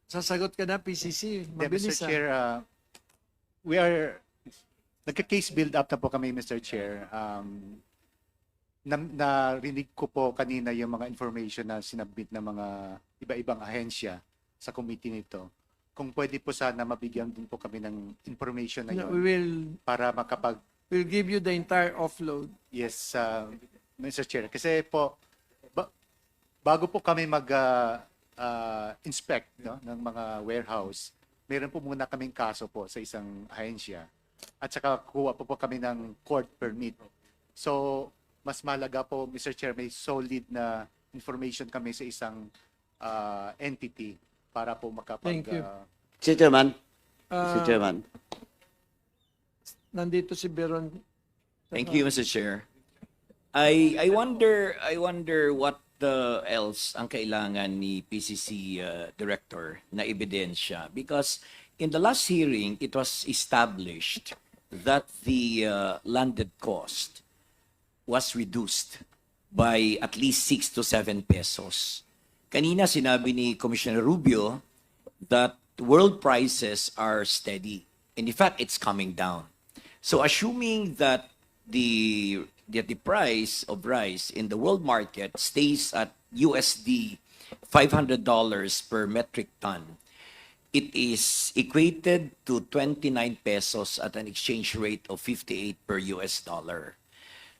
Sasagot ka na, PCC. Yeah, Mabilis Mr. Chair, we are, nagka-case build up na po kami, Mr. Chair. Narinig ko po kanina yung mga information na sinabit ng mga iba-ibang ahensya sa committee nito. Kung pwede po sana mabigyan din po kami ng information na We yun will para makapag, we'll give you the entire offload. yes, Mr. Chair. Kasi po, bago po kami inspect no, ng mga warehouse, meron po muna kaming kaso po sa isang ahensya at saka kuha po kami ng court permit. So, mas malaga po, Mr. Chair, may solid na information kami sa isang entity para po makapag... Thank you. Mr. Chairman, Ah, Mr. Chairman. Nandito si Beron. Thank you, Mr. Chair. I wonder what else ang kailangan ni PCC director na ebidensya, because in the last hearing it was established that the landed cost was reduced by at least 6 to 7 pesos. Kanina sinabi ni Commissioner Rubio that world prices are steady. And in fact, it's coming down. So assuming that the price of rice in the world market stays at USD $500 per metric ton, it is equated to 29 pesos at an exchange rate of 58 per US dollar.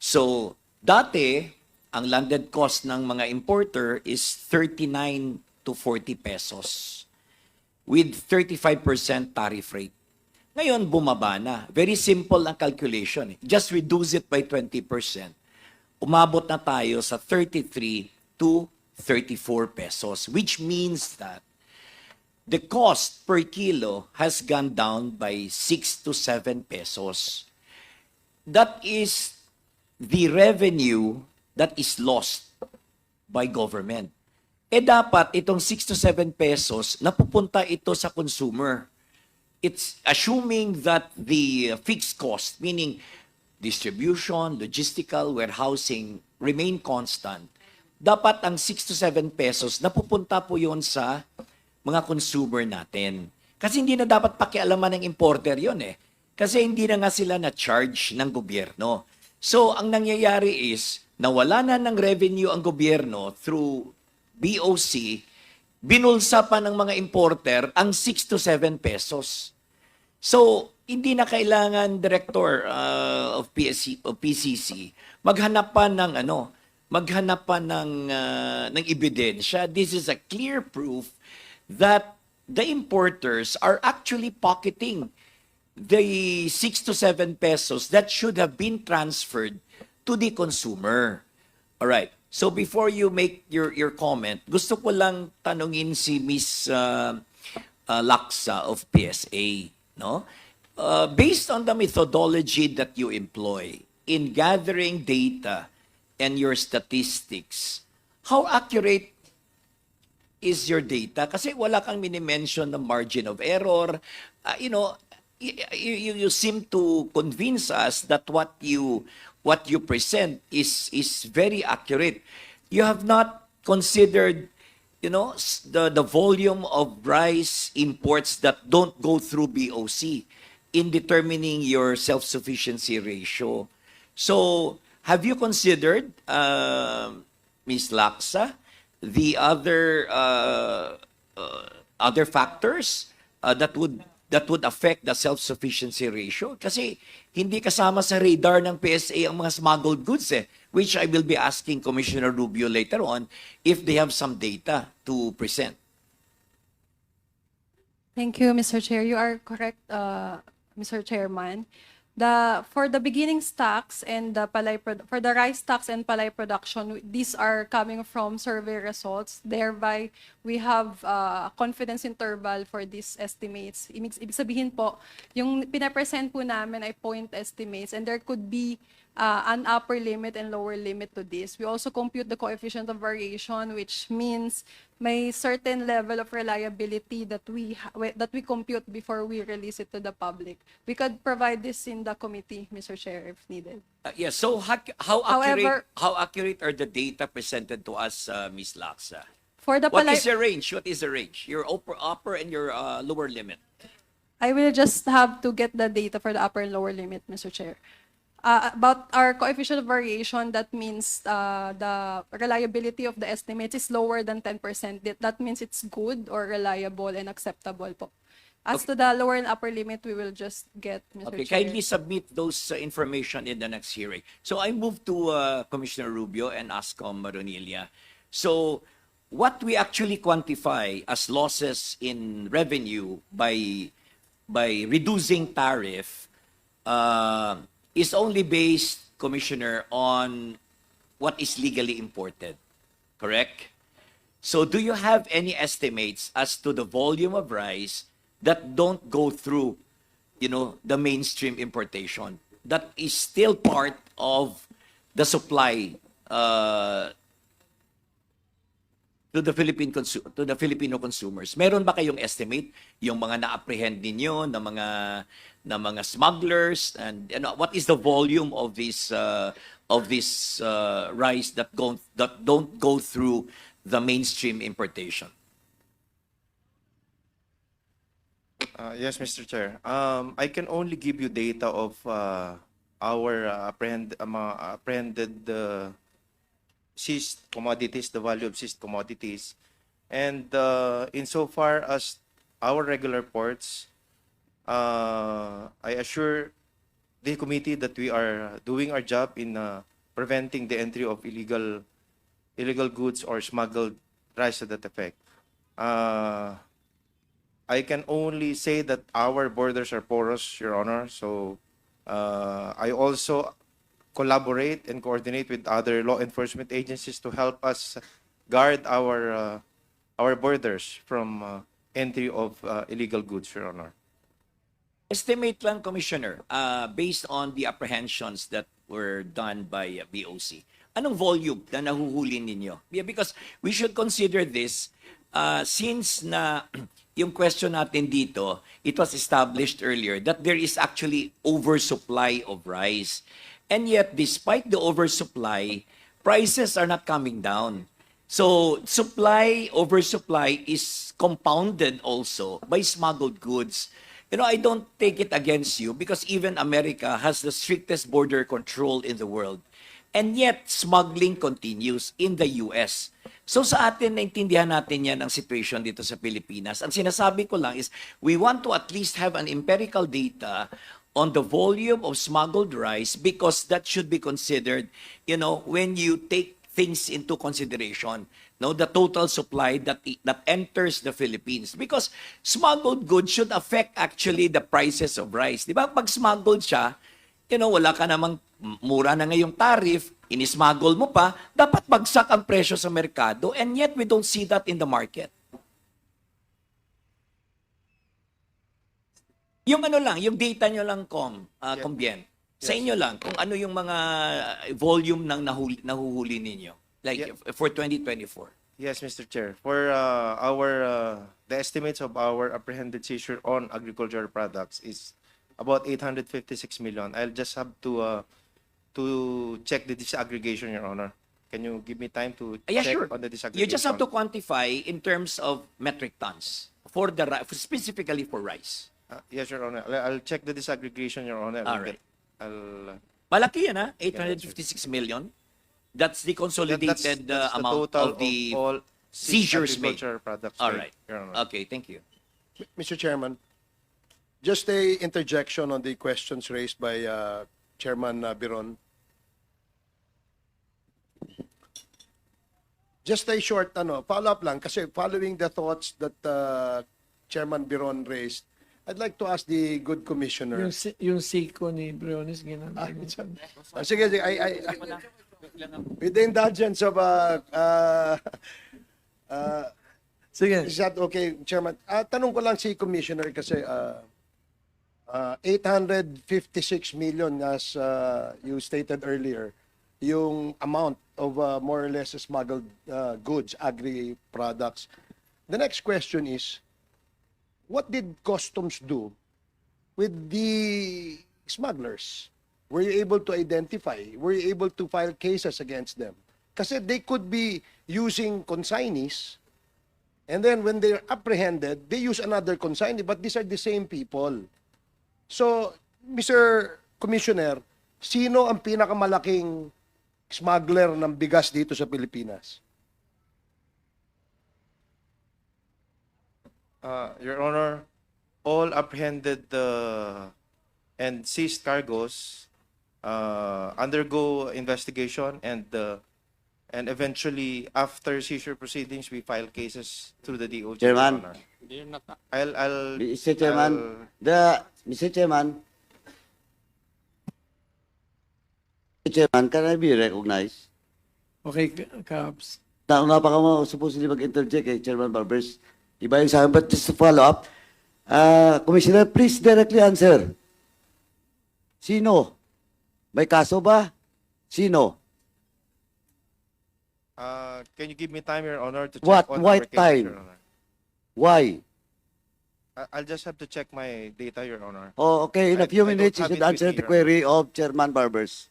So, dati, ang landed cost ng mga importer is 39 to 40 pesos with 35% tariff rate. Ngayon, bumaba na. Very simple ang calculation. Just reduce it by 20%. Umabot na tayo sa 33 to 34 pesos, which means that the cost per kilo has gone down by 6 to 7 pesos. That is the revenue that is lost by government. Dapat itong 6 to 7 pesos, napupunta ito sa consumer. It's assuming that the fixed cost, meaning distribution, logistical, warehousing, remain constant. Dapat ang 6 to 7 pesos, napupunta po yun sa mga consumer natin. Kasi hindi na dapat pakialaman ng importer yun eh. Kasi hindi na nga sila na-charge ng gobyerno. So, ang nangyayari is, nawala na ng revenue ang gobyerno through BOC, binulsa pa ng mga importer ang 6 to 7 pesos. So, hindi na kailangan director of PCC maghanap pa ng ebidensya. This is a clear proof that the importers are actually pocketing the 6 to 7 pesos that should have been transferred to the consumer. All right. So before you make your comment, gusto ko lang tanungin si Miss Laksa of PSA, no? Based on the methodology that you employ in gathering data and your statistics, how accurate is your data? Kasi wala kang mini-mention ng margin of error. You seem to convince us that what you present is very accurate. You have not considered, the volume of rice imports that don't go through BOC in determining your self-sufficiency ratio. So, have you considered, Ms. Laksa, the other factors that would affect the self-sufficiency ratio? Kasi hindi kasama sa radar ng PSA ang mga smuggled goods which I will be asking Commissioner Rubio later on if they have some data to present. Thank you, Mr. Chair. You are correct, Mr. Chairman. For the beginning stocks and for the rice stocks and palay production, these are coming from survey results. Thereby, we have confidence interval for these estimates. Ibig sabihin po, yung pinapresent po namin ay point estimates, and there could be an upper limit and lower limit to this. We also compute the coefficient of variation, which means may certain level of reliability that we compute before we release it to the public. We could provide this in the committee, Mr. Chair, if needed. Yes. So how However- accurate are the data presented to us, Ms. Laksa? For the What palay, is the range? What is the range? Your upper and your lower limit. I will just have to get the data for the upper and lower limit, Mr. Chair. About our coefficient of variation, that means the reliability of the estimates is lower than 10%. That means it's good or reliable and acceptable po. As to the lower and upper limit, we will just get, Mr. Okay, Chair. kindly submit those information in the next hearing. So I move to Commissioner Rubio and ASCOM Maronilla. So what we actually quantify as losses in revenue by reducing tariff is only based, Commissioner, on what is legally imported, correct? So do you have any estimates as to the volume of rice that don't go through, the mainstream importation, that is still part of the supply to the Filipino consumers? Meron ba kayong estimate yung mga na-apprehend ninyo na mga smugglers, and what is the volume of this rice that don't go through the mainstream importation? Yes, Mr. Chair. I can only give you data of our apprehended seized commodities, the value of seized commodities. And insofar as our regular ports, I assure the committee that we are doing our job in preventing the entry of illegal goods or smuggled rice to that effect. I can only say that our borders are porous, Your Honor. So I also collaborate and coordinate with other law enforcement agencies to help us guard our borders from entry of illegal goods, Your Honor. Estimate lang, Commissioner, based on the apprehensions that were done by BOC. Anong volume na nahuhuli ninyo? Yeah, because we should consider this since na yung question natin dito, it was established earlier that there is actually oversupply of rice. And yet, despite the oversupply, prices are not coming down. So, oversupply is compounded also by smuggled goods. I don't take it against you because even America has the strictest border control in the world. And yet, smuggling continues in the US. So sa atin, naintindihan natin yan ang situation dito sa Pilipinas. Ang sinasabi ko lang is, we want to at least have an empirical data on the volume of smuggled rice because that should be considered, when you take things into consideration, the total supply that enters the Philippines. Because smuggled goods should affect actually the prices of rice. Di ba? Pag smuggled siya, wala ka namang mura na ngayong tariff, inismuggle mo pa, dapat bagsak ang presyo sa merkado, and yet we don't see that in the market. Yung yung data nyo lang, Combien, sa inyo lang, kung ano yung mga volume ng nahuhuli ninyo, like for 2024. Yes, Mr. Chair. For the estimates of our apprehended seizure on agricultural products is about 856 million. I'll just have to check the disaggregation, Your Honor. Can you give me time to Yeah, check sure. on the disaggregation? You just have to quantify in terms of metric tons specifically for rice. Yes, Your Honor. I'll check the disaggregation, Your Honor. All right. I'll Malaki yan, 856 million. That's the consolidated that's the amount total of the all seizures made. agricultural products. All made, right. Your Honor. Okay, thank you. Mr. Chairman, just a interjection on the questions raised by Chairman Biron. Just a short follow-up lang kasi following the thoughts that Chairman Biron raised, I'd like to ask the good commissioner. Yung siko ni Briones, ginamit. Sige, with the indulgence of Sige. is that okay, Chairman? Tanong ko lang si Commissioner kasi 856 million as you stated earlier, yung amount of more or less smuggled goods, agri products. The next question is, what did customs do with the smugglers? Were you able to identify? Were you able to file cases against them? Kasi they could be using consignees And then when they're apprehended, they use another consignee, but these are the same people. So, Mr. Commissioner, sino ang pinakamalaking smuggler ng bigas dito sa Pilipinas? Your Honor, all apprehended and seized cargos undergo investigation and eventually after seizure proceedings we file cases through the DOJ. Your Chairman. Honor. I'll Mr. Chairman, Mr. Chairman, can I be recognized? Okay, Caps. Nauna pa ka mo supposedly mag-interject kay Chairman Barbers. Iba yung sa akin, but just to follow up, Commissioner, please directly answer. Sino? May kaso ba? Sino? can you give me time, Your Honor, to check What? on What our cases, time? Your Honor? Why? I'll just have to check my data, Your Honor. Oh, okay. In a few I don't minutes, you have should it with answer me, the Your query of Chairman Barbers.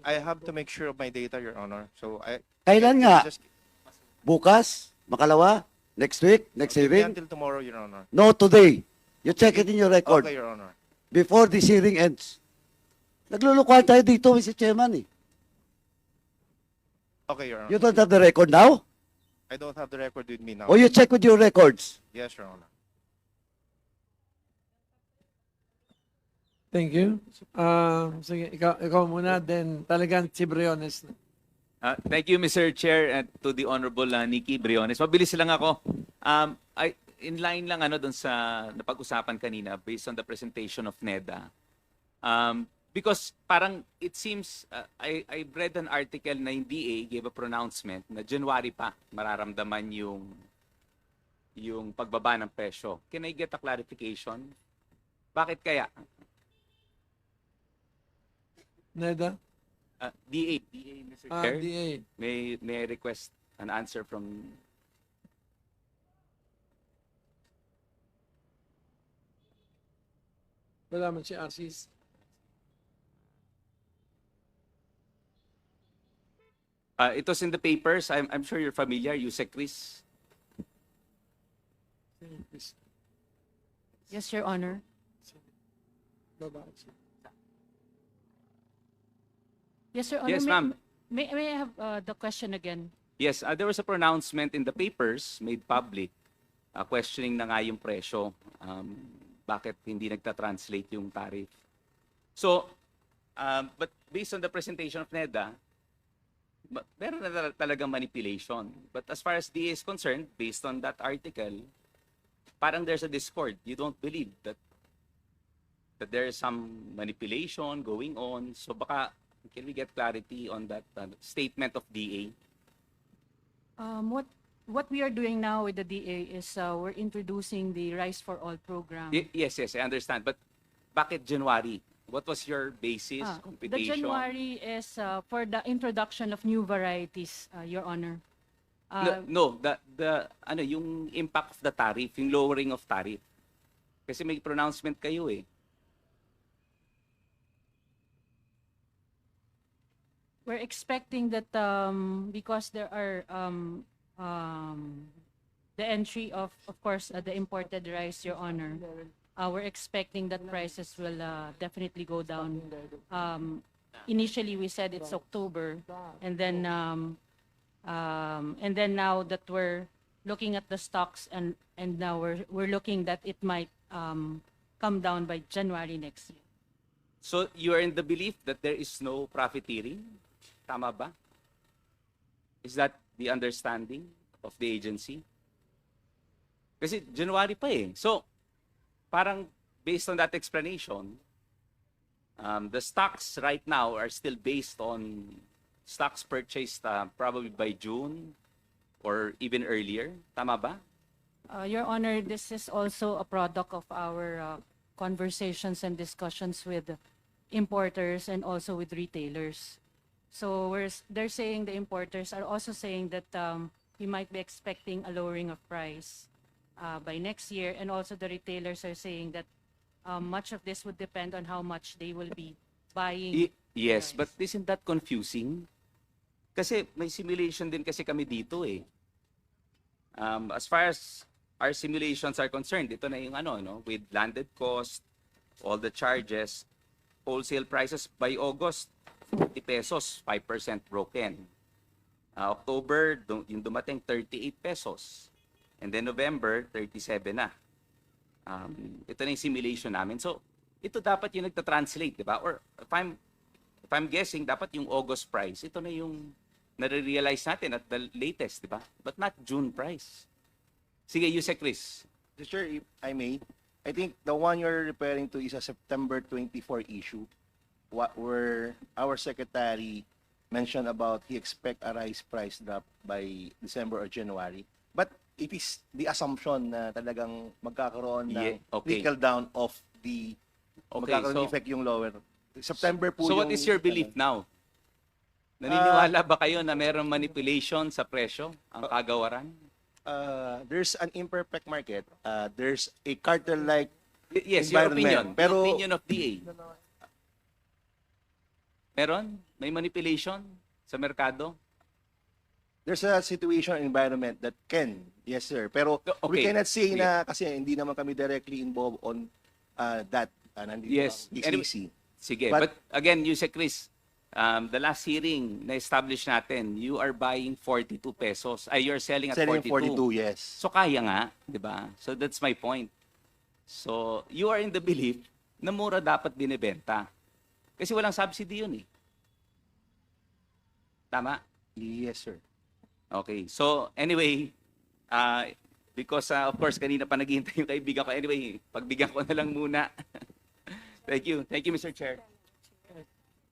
I have to make sure of my data, Your Honor. So Kailan nga? just Bukas? Makalawa? Next week? Next give me hearing? until tomorrow, Your Honor. No, today. You check it in your record Okay, Your Honor. before this hearing ends. Naglulukuhan tayo dito, Mr. Chairman. Eh. Okay, Your Honor. You don't have the record now? I don't have the record with me now. Or you check with your records? Yes, Your Honor. Thank you. Sige, ikaw muna, then talagang si Briones na. Thank you, Mr. Chair, and to the Honorable Nikki Briones. Mabilis lang ako. In line lang doon sa napag-usapan kanina based on the presentation of NEDA. Because parang it seems, I read an article na yung DA gave a pronouncement na January pa mararamdaman yung pagbaba ng presyo. Can I get a clarification? Bakit kaya? Neda? DA, Mr. Chair. DA. May I request an answer from... Wala man si Asis. It was in the papers. I'm sure you're familiar. Yusek Chris. Yes, Your Honor. Yes, Your Honor. Yes, ma'am. May I have the question again? Yes, there was a pronouncement in the papers made public questioning na nga yung presyo. Bakit hindi nagta-translate yung tariff. So, but based on the presentation of NEDA, meron na talagang manipulation. But as far as DA is concerned, based on that article, parang there's a discord. You don't believe that there is some manipulation going on. So baka, can we get clarity on that statement of DA? What we are doing now with the DA is we're introducing the Rice for All program. Yes, I understand. But bakit January? What was your basis, The computation? January is for the introduction of new varieties, Your Honor. No, yung impact of the tariff, yung lowering of tariff. Kasi may pronouncement kayo eh. We're expecting that because there are the entry of course, the imported rice, Your Honor. We're expecting that prices will definitely go down. Initially, we said it's October, and then now that we're looking at the stocks, and now we're looking that it might come down by January next year. So you are in the belief that there is no profiteering? Tama ba? Is that the understanding of the agency? Kasi January pa eh. So, parang based on that explanation, the stocks right now are still based on stocks purchased probably by June or even earlier. Tama ba? Your Honor, this is also a product of our conversations and discussions with importers and also with retailers. So they're saying, the importers are also saying that we might be expecting a lowering of price by next year, and also the retailers are saying that much of this would depend on how much they will be buying. Yes, rice. but isn't that confusing? Kasi may simulation din kasi kami dito eh. As far as our simulations are concerned, ito na yung ano, no? With landed cost, all the charges, wholesale prices by August, 40 pesos, 5% broken. October, yung dumating 38 pesos. And then November, 37 na. Ito na yung simulation namin. So, ito dapat yung nagta-translate, di ba? Or if I'm guessing, dapat yung August price, ito na yung nare-realize natin at the latest, di ba? But not June price. Sige, Yusek Chris. Mr. Chair, if I may, I think the one you're referring to is a September 24 issue, where our secretary mentioned about he expect a rice price drop by December or January. But it is the assumption na talagang magkakaroon ng Yeah, okay. trickle down of the magkakaroon so- effect yung lower. September po So what yung, is your belief now? Naniniwala ba kayo na mayroong manipulation sa presyo ang kagawaran? there's an imperfect market. There's a cartel-like Yes, your opinion. environment. Pero- Your opinion of DA. Meron? May manipulation sa merkado? there's a situation environment that can, yes sir. Pero we Okay. cannot say na kasi hindi naman kami directly involved on that. Nandito Yes. ang Anyway, DCC. Sige. But- But again, Yusek Chris, the last hearing na-establish natin, you are buying 42 pesos. You're selling at Selling 42. 42, yes. So kaya nga, 'di ba? So that's my point. So you are in the belief na mura dapat binebenta. Kasi walang subsidy 'yun eh. Tama? Yes sir. Okay. So anyway, because of course kanina pa naghihintay yung kaibigan ko. Anyway, pagbigyan ko na lang muna. Thank you. Thank you, Mr. Chair.